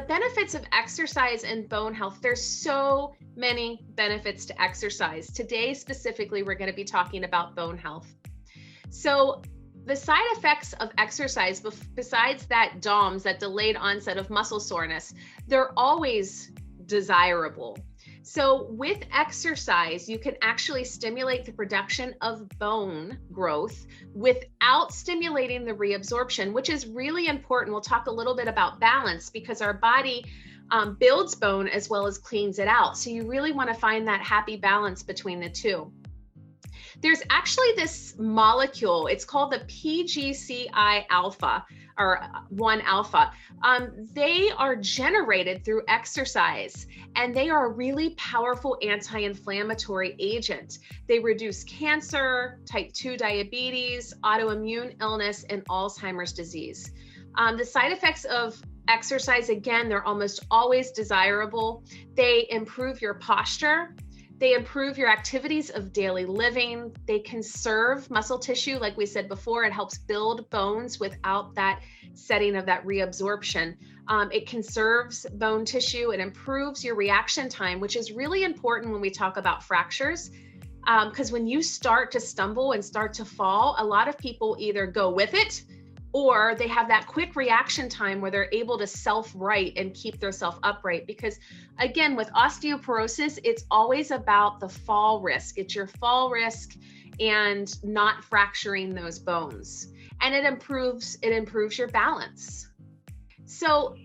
benefits of exercise and bone health, there's so many benefits to exercise. Today, specifically, we're going to be talking about bone health. So the side effects of exercise, besides that DOMS, that delayed onset of muscle soreness, they're always desirable. So with exercise, you can actually stimulate the production of bone growth without stimulating the reabsorption, which is really important. We'll talk a little bit about balance because our body builds bone as well as cleans it out. So you really want to find that happy balance between the two. There's actually this molecule, it's called the PGCI alpha, or 1-alpha. They are generated through exercise, and they are a really powerful anti-inflammatory agent. They reduce cancer, type 2 diabetes, autoimmune illness, and Alzheimer's disease. The side effects of exercise, again, they're almost always desirable. They improve your posture. They improve your activities of daily living. They conserve muscle tissue. Like we said before, it helps build bones without that setting of that reabsorption. It conserves bone tissue. It improves your reaction time, which is really important when we talk about fractures. Because when you start to stumble and start to fall, a lot of people either go with it or they have that quick reaction time where they're able to self-right and keep themselves upright. Because again, with osteoporosis, it's always about the fall risk. It's your fall risk and not fracturing those bones. And it improves your balance. So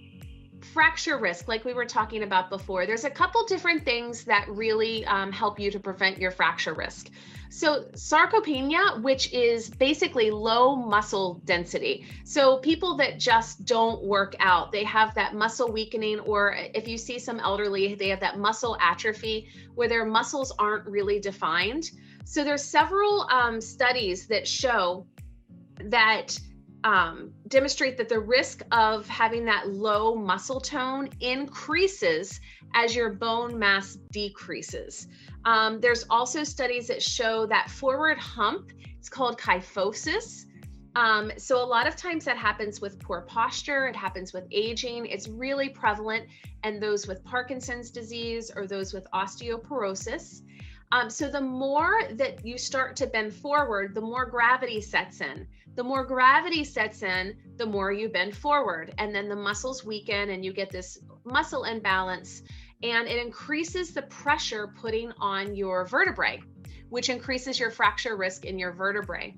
fracture risk, like we were talking about before, there's a couple different things that really help you to prevent your fracture risk. So sarcopenia, which is basically low muscle density. So people that just don't work out, they have that muscle weakening, or if you see some elderly, they have that muscle atrophy where their muscles aren't really defined. So there's several studies that show that demonstrate that the risk of having that low muscle tone increases as your bone mass decreases. There's also studies that show that forward hump, it's called kyphosis. So a lot of times that happens with poor posture, it happens with aging, it's really prevalent in those with Parkinson's disease or those with osteoporosis. So the more that you start to bend forward, the more gravity sets in. The more gravity sets in, the more you bend forward, and then the muscles weaken and you get this muscle imbalance, and it increases the pressure putting on your vertebrae, which increases your fracture risk in your vertebrae.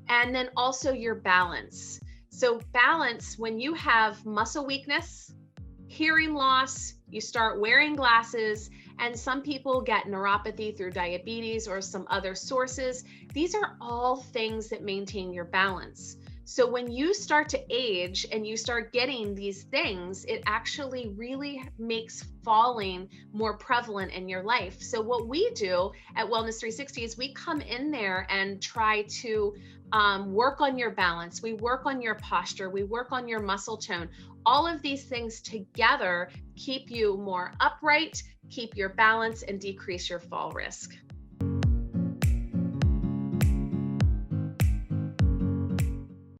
And then also your balance. So balance, when you have muscle weakness, hearing loss, you start wearing glasses, and some people get neuropathy through diabetes or some other sources. These are all things that maintain your balance. So when you start to age and you start getting these things, it actually really makes falling more prevalent in your life. So what we do at Wellness 360 is we come in there and try to work on your balance. We work on your posture. We work on your muscle tone. All of these things together keep you more upright, keep your balance, and decrease your fall risk.